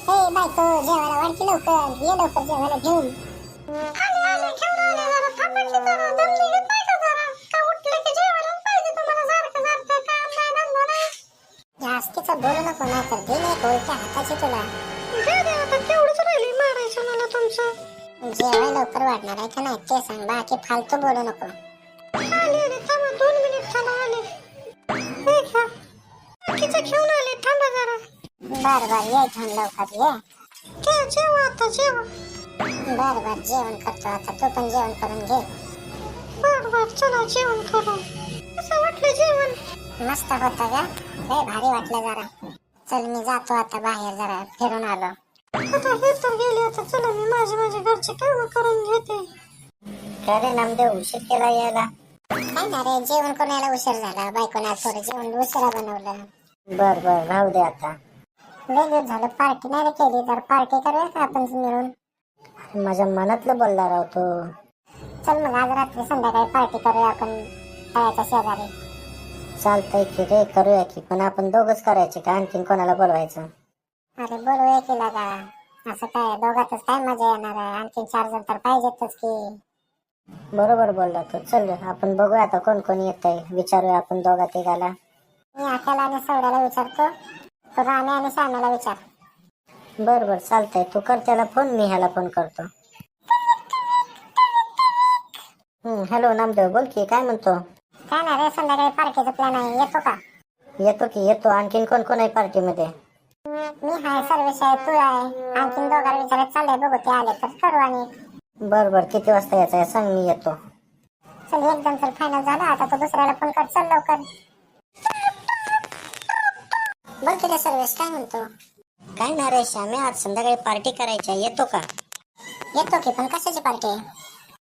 हे बायको जेवायला वाढ की लवकर ये लवकर जेवायला घेऊन आले आले घेऊन आले जरा थांबा की जरा दमली घेत नाही का जरा का उठले की जेवायला पाहिजे तुम्हाला सारखं सारखं काम नाही धंदा नाही जास्तीचं बोलू नको नाही तर दिन एक उलट्या हाताची तुला दे दे आता केवढंच राहिली मारायचं मला तुमचं जेवाय लवकर वाढणार आहे का नाही ते सांग बाकी फालतू बोलू नको आले आले थांबा 2 मिनिट थांबा आले हे घ्या बाकीचं घेऊन आले थांबा जरा बर बर ये घेऊन लवकर ये घे जेव आता जेव बर बर जेवण करतो आता तू पण जेवण करून घे बर बर चला जेवण करू कसं वाटलं जेवण मस्त होतं का लय भारी वाटलं जरा चल मी जातो आता बाहेर जरा फिरून आलो आता हे तर गेले आता चला मी माझे घरचे काम करून घेते काय रे नामदेव उशीर केला यायला काय ना रे जेवण करून यायला उशीर झाला बायकोने आज थोडं जेवण उशिरा बनवलं बर बर राहू दे आता लय दिवस झालं पार्टी नाही केली तर पार्टी करूया का आपण मिळून माझ्या मनातलं बोलला राव तो चल मग आज रात्री संध्याकाळी पार्टी करूया आपण तळ्याच्या शेजारी चालतंय की रे करूया की पण आपण दोघच करायचे का आणखीन कोणाला बोलवायचं अरे बोलूया की लागा असं काय दोघातच काय मजा येणार आहे आणखीन 4 जण तर पाहिजेतच की बरोबर बोलला तो चल आपण बघूया आता कोण कोण येत आहे विचारूया आपण दोघा तिघाला मी आकाला आणि सौड्याला विचारतो तो राणे आणि श्यामेला विचार बर बर चालतंय तू कर त्याला फोन मी ह्याला फोन करतो हॅलो नामदेव बोल की काय म्हणतो काय ना रे संध्याकाळी पार्टीचा प्लॅन आहे येतो का येतो की येतो आणखीन कोण कोण आहे पार्टीमध्ये मी हाय सर्वेश आहे तू आहे आणखीन दोघांना विचारत चाललंय बघू ते आले तर करू आणि बर बर किती वाजता यायचं आहे सांग मी येतो चल एकदम चल फायनल झाला आता तो दुसऱ्याला फोन कर चल लवकर बोल की रे सर्वेश काय म्हणतो काय ना रे श्यामे आज संध्याकाळी पार्टी करायची आहे येतो का येतो की पण कशाची पार्टी आहे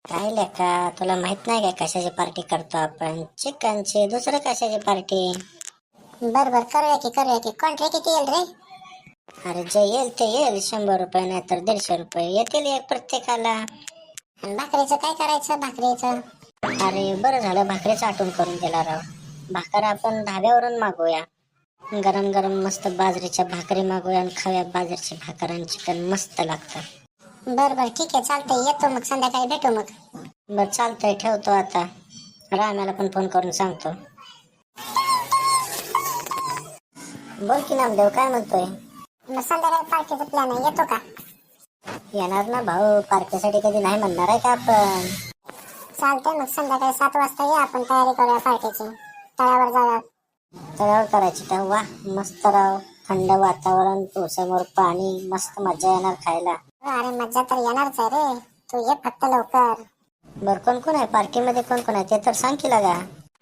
काय लेका तुला माहित नाही काय कशाची पार्टी करतो आपण चिकनची दुसरं कशाची पार्टी बर बर करूया की कॉन्ट्री किती येईल रे अरे जे येईल ते येईल 100 रुपये नाही तर 150 रुपये येतील एक प्रत्येकाला भाकरीचं काय करायचं भाकरीचं अरे बरं झालं भाकरीचं आठवण करून दिला राव भाकर आपण धाब्यावरून मागवूया गरम गरम मस्त बाजरीच्या भाकरी मागवूया आणि खाऊया बाजरीची भाकर आणि चिकन मस्त लागतं बर बर ठीक आहे चालतंय येतो मग संध्याकाळी भेटू मग बर चालतंय ठेवतो आता राम्याला पण फोन करून सांगतो बोल की नामदेव काय म्हणतोय मग संध्याकाळी पार्टीचा प्लॅन आहे येतो का येणार ना भाऊ पार्टीसाठी कधी नाही म्हणणार आहे का आपण चालतंय मग संध्याकाळी 7 वाजता ये आपण तयारी करूया पार्टीची तळ्यावर जाऊया तळ्यावर करायची का वा मस्त राव थंड वातावरण तू समोर पाणी मस्त मजा येणार खायला अरे मजा तर येणारच आहे रे तू ये फक्त लवकर बर कोण कोण आहे पार्टीमध्ये कोण कोण आहे ते तर सांग की लागा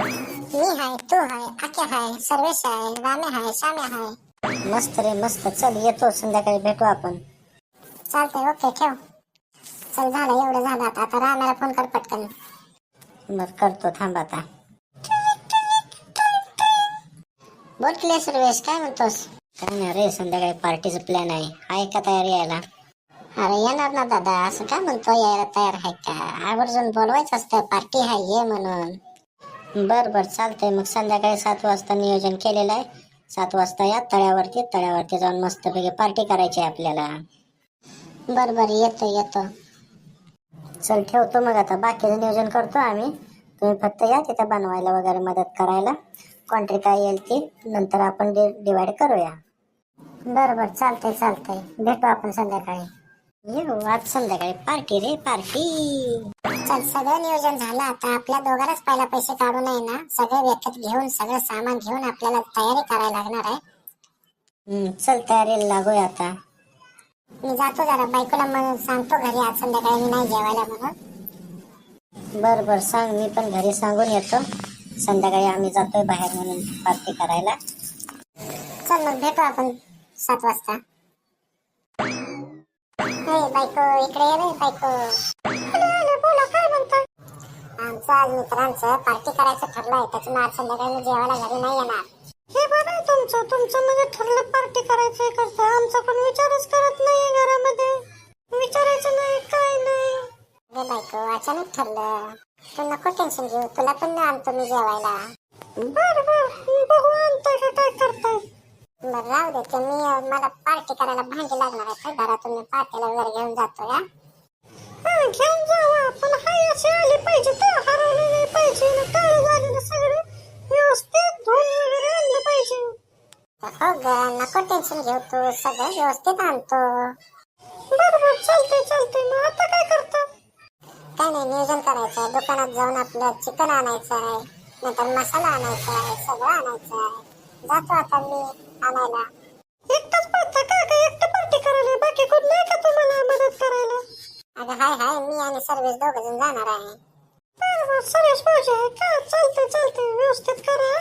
मी हाय तू हाय आक्या हाय सर्वेश आहे रामे हाय श्यामे हाय मस्त रे मस्त चल येतो संध्याकाळी भेटू आपण चालतंय ओके ठेव चल झालं एवढं झालं आता रामेला फोन कर पटकन बर करतो थांब आता बोल की सर्वेश काय म्हणतोस काय नाही रे संध्याकाळी पार्टीचा प्लॅन आहे का तयारी यायला अरे येणार ना दादा असं काय म्हणतो यायला तयार आहे का आवर्जून बोलवायचं असतं पार्टी आहे ये म्हणून बर बर चालतंय मग संध्याकाळी 7 वाजता नियोजन केलेलं आहे 7 वाजता या तळ्यावरती जाऊन मस्तपैकी पार्टी करायची आहे आपल्याला बर बर येतो चल ठेवतो मग आता बाकीचं नियोजन करतो आम्ही तुम्ही फक्त या तिथे बनवायला वगैरे मदत करायला क्वांटिटी काय येईल ती नंतर आपण डिवाइड करूया बर बर चालतंय भेटू आपण संध्याकाळी येऊ आज संध्याकाळी पार्टी रे पार्टी चल सगळं नियोजन झालं आता आपल्या दोघांनाच पहिला पैसे काढून आहे ना सगळे विकत घेऊन सगळं सामान घेऊन आपल्याला तयारी करायला लागणार आहे चल तयारीला लागूया आता मी जातो जरा बायकोला म्हणून सांगतो घरी आज संध्याकाळी मी नाही जेवायला म्हणून बर सांग मी पण घरी सांगून येतो संध्याकाळी आम्ही जातोय बाहेर म्हणून पार्टी करायला चल मग भेटू आपण 7 वाजता बायको इकडे ये रे बायको बोला काय म्हणता आमचं आज मित्रांचं पार्टी करायचं ठरलंय त्याच्यामुळे आज संध्याकाळी मी जेवायला घरी नाही येणार हे बरं आहे तुमचं म्हणजे ठरलं पार्टी करायचं करतं आमचा पण विचारच करत नाही घरामध्ये विचारायचं नाही काय नाही अरे बायको अचानक ठरलं तू नको टेन्शन घेऊ तुला पण आणतो मी जेवायला बर बघू आणताय का काय करताय बरं राहू दे ते मी मला पार्टी करायला भांडी लागणार आहे घरातून मी पातेला वगैरे घेऊन जातो या. घेऊन जाऊ पण हाय असे आले पाहिजे तर हरवले नाही पाहिजे ना काळं झालेलं सगळं व्यवस्थित धुवून वगैरे आणलं पाहिजे. हो ग नको टेन्शन घेऊ तू सगळं व्यवस्थित आणतो. बरोबर चालतंय मग आता काय करतो. काय नाही नियोजन करायचं आहे दुकानात जाऊन आपलं चिकन आणायचं आहे नंतर मसाला आणायचा आहे सगळं आणायचं आहे. जातो आता मी आणायला. एकटाच पडता का काय एकटं पार्टी करायला बाकी कोण नाही का तुम्हाला मदत करायला. अगं हाय मी आणि सर्वेश दोघं जण जाणार आहे. बरोबर सर्वेश भाऊजी आहे का चालतंय व्यवस्थित करा.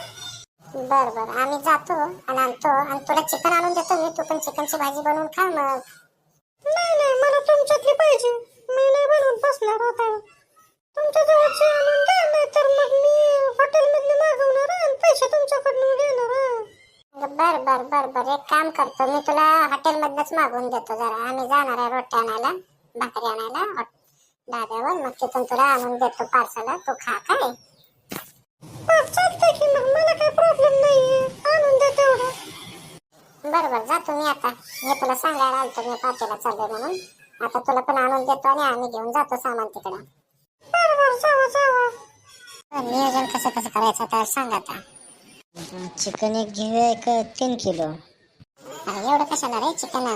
बरं आम्ही जातो आणि आणतो आणि तुला चिकन आणून देतो मी तू पण चिकनची भाजी बनवून खा मग. नाही मला तुमच्यातली पाहिजे मी नाही बनवून बसणार आता. तुमच्या जवळची आणून द्या नाही तर मग मी हॉटेलमधनं मागवणार आणि पैसे तुमच्याकडून घेणार. बर एक काम करतो मी तुला हॉटेलमधनंच मागवून देतो जरा आम्ही जाणार आहे रोटी आणायला भाकरी आणायला दाद्यावर मग तिथून तुला आणून देतो पार्सल तू खा काय. चालतंय की मग मला काही प्रॉब्लेम नाहीये आणून दे तेवढं. बरं जातो मी आता हे तुला सांगायला आलतो मी पार्टीला चाललोय म्हणून आता तुला पण आणून देतो आणि आम्ही घेऊन जातो सामान तिकडं. बरं जावा. नियोजन कसं करायचं आता सांग आता. चिकन एक घेऊया एक 3 किलो. अरे एवढं कशाला रे चिकन.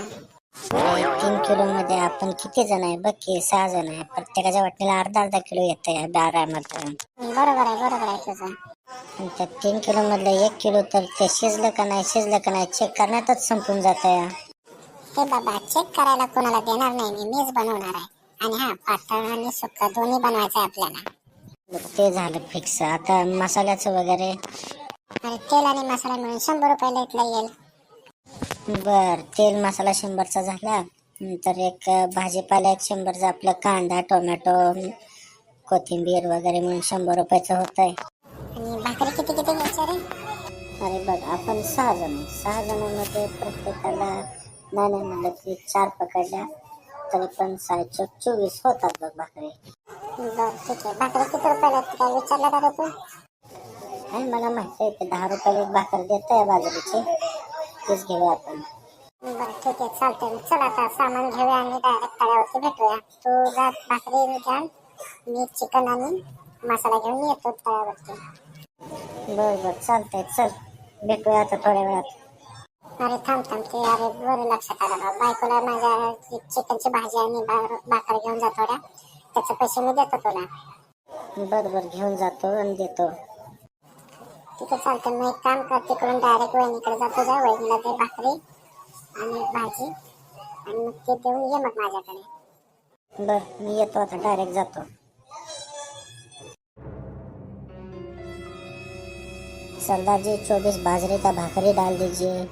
3 किलो मध्ये आपण किती जण आहे बघ की 6 जण आहे प्रत्येकाच्या वाटणीला अर्धा किलो येत आहे आरामात. बरोबर आहे तुझं. त्या 3 किलो मधलं 1 किलो तर ते शिजलं का नाही चेक करण्यातच संपून जात आहे. ते बाबा चेक करायला कोणाला देणार नाही मीच बनवणार आहे आणि हा पातळ आणि सुक्का दोन्ही बनवायचं आहे आपल्याला. ते झालं फिक्स. आता मसाल्याचं वगैरे. अरे तेल आणि मसाला मिळून 100 रुपयाला इथला येईल. बर तेल मसाला 100चा झाला नंतर एक भाजीपाला 100चा आपलं कांदा टोमॅटो कोथिंबीर वगैरे म्हणून 100 रुपयाचं होत आहे. आणि भाकरी किती घ्यायच्या रे. अरे बघ आपण 6 जणांमध्ये प्रत्येकाला नाही म्हणलं की 4 पकडल्या तरी पण 24 होतात बघ भाकरी. बरं ठीक आहे भाकरी किती रुपयाला काय विचारलं का रे तू. आणि मला माहिती आहे ते 10 रुपयाला एक भाकर देत आहे बाजरीची तेच घेऊया आपण. बरं ठीक आहे चालतंय चल आता सामान घेऊया आणि डायरेक्ट तळ्यावरती भेटूया. तू जा भाकरी घ्या मी चिकन आणि मसाला घेऊन येतो तळ्यावरती. बरं चालतंय चल भेटूया आता थोड्या वेळात. अरे थांब ते अरे बरं लक्षात आलं बायकोला माझ्या चिकनची भाजी आणि भाकर घेऊन जा थोड्या त्याचे पैसे मी देतो तुला. बरं घेऊन जातो आणि देतो. ठीक आहे चालतंय मग एक काम कर तिकडून डायरेक्ट वहिनीकडे जातो जा वहिनीला ते भाकरी आणि भाजी आणि मग ते देऊन ये मग माझ्याकडे. बरं मी येतो आता डायरेक्ट जातो. सरदार जी 24 बाजरे का भाकरी डाल दीजिए.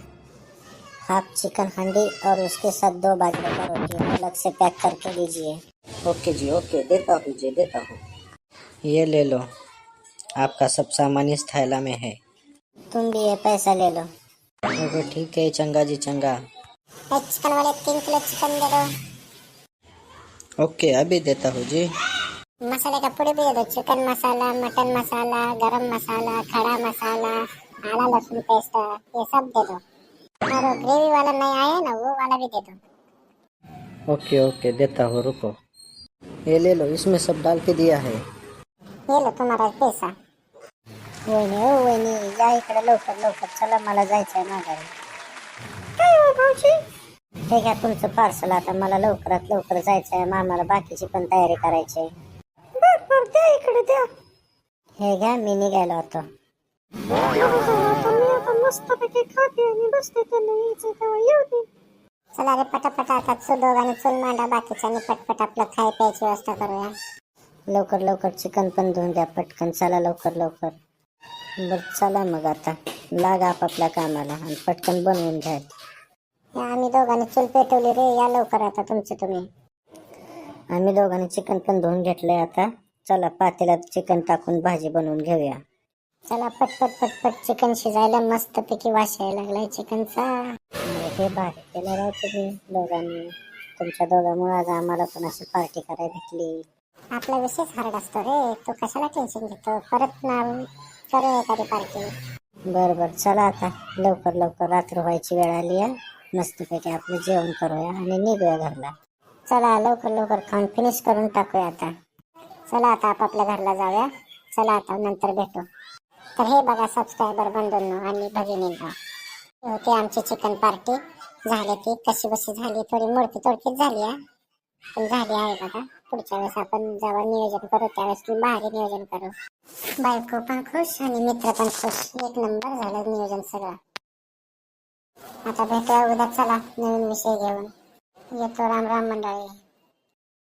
हाफ चिकन हांडी और उसके साथ 2 बाजरे का रोटी अलग से पैक करके दीजिए. ओके जी ओके देता हूँ ये ले लो आपका सब सामान इस थैला में है. तुम भी ये पैसा ले लो. ओके ठीक है चंगा जी चंगा. चिकन वाले 3 किलो चिकन दे दो. ओके अभी देता हूँ जी. मसाले का पुड़ी भी दे दो चिकन मसाला मटन मसाला गरम मसाला खड़ा मसाला आला लहसुन पेस्ट ये सब दे दो और ग्रेवी वाला नहीं आया ना वो वाला भी दे दो. ओके देता हूँ रुको. ये ले लो इसमें सब डाल के दिया है. ये लो तुम्हारा पैसा. वहिनी या इकडे लवकर चला मला जायचंय माघारी. काय हो भाऊजी. हे घ्या तुमचं पार्सल. आता मला लवकरात लवकर जायचंय मामाला बाकीची पण तयारी करायची आहे. बरं द्या इकडे द्या. हे घ्या मी निघायला होतो. मी आता मस्तपैकी खाते आणि बसते त्यांना यायचं तेव्हा येऊ दे. चला रे पटापट आता दोघांनी चूल मांडा बाकीच्यांनी पटपट आपलं खाय प्यायची व्यवस्था करूया. लवकर चिकन पण धुवून द्या पटकन. चला लवकर. बरं चला मग आता लागा आपापल्या कामाला आणि पटकन बनवून घ्या. आम्ही दोघांनी चूल पेटवली रे या लवकर आता तुम्ही. आम्ही दोघांनी चिकन पण धुवून घेतलंय. आता चला पातेल्यात चिकन टाकून भाजी बनवून घेऊया. चला पटपट चिकन शिजायला मस्त पैकी वास यायला लागलाय चिकनचा. हे भारी केलं राव तुम्ही दोघांनी. तुमच्या दोघांमुळे आज आम्हाला पण अशी पार्टी करायला भेटली. आपला विशेष हार्ड असतो रे तू कशाला टेन्शन घेतो. परत ना करू एखादी पार्टी. बर बर, चला आता लवकर लवकर रात्र व्हायची वेळ आली आहे. मस्तपैकी आपलं जेवण करूया आणि निघूया घरला. चला लवकर लवकर खाऊन फिनिश करून टाकूया आता. चला आता आपापल्या घरला जाऊया. चला आता नंतर भेटू. तर हे बघा सबस्क्रायबर बंधूंनो आणि भगिनींनो, होती आमची चिकन पार्टी. झाली ती कशी बशी झाली, थोडी मोडकी तोडकीच झाली आहे, पण झाली आहे बघा. पुढच्या वेळेस आपण जेव्हा नियोजन करू त्यावेळेस भारी नियोजन करू. बायको पण खुश आणि मित्र पण खुश. एक नंबर झालं नियोजन सगळं. आता भेटूया उद्या. चला नवीन विषय घेऊन येतो. राम राम मंडळी.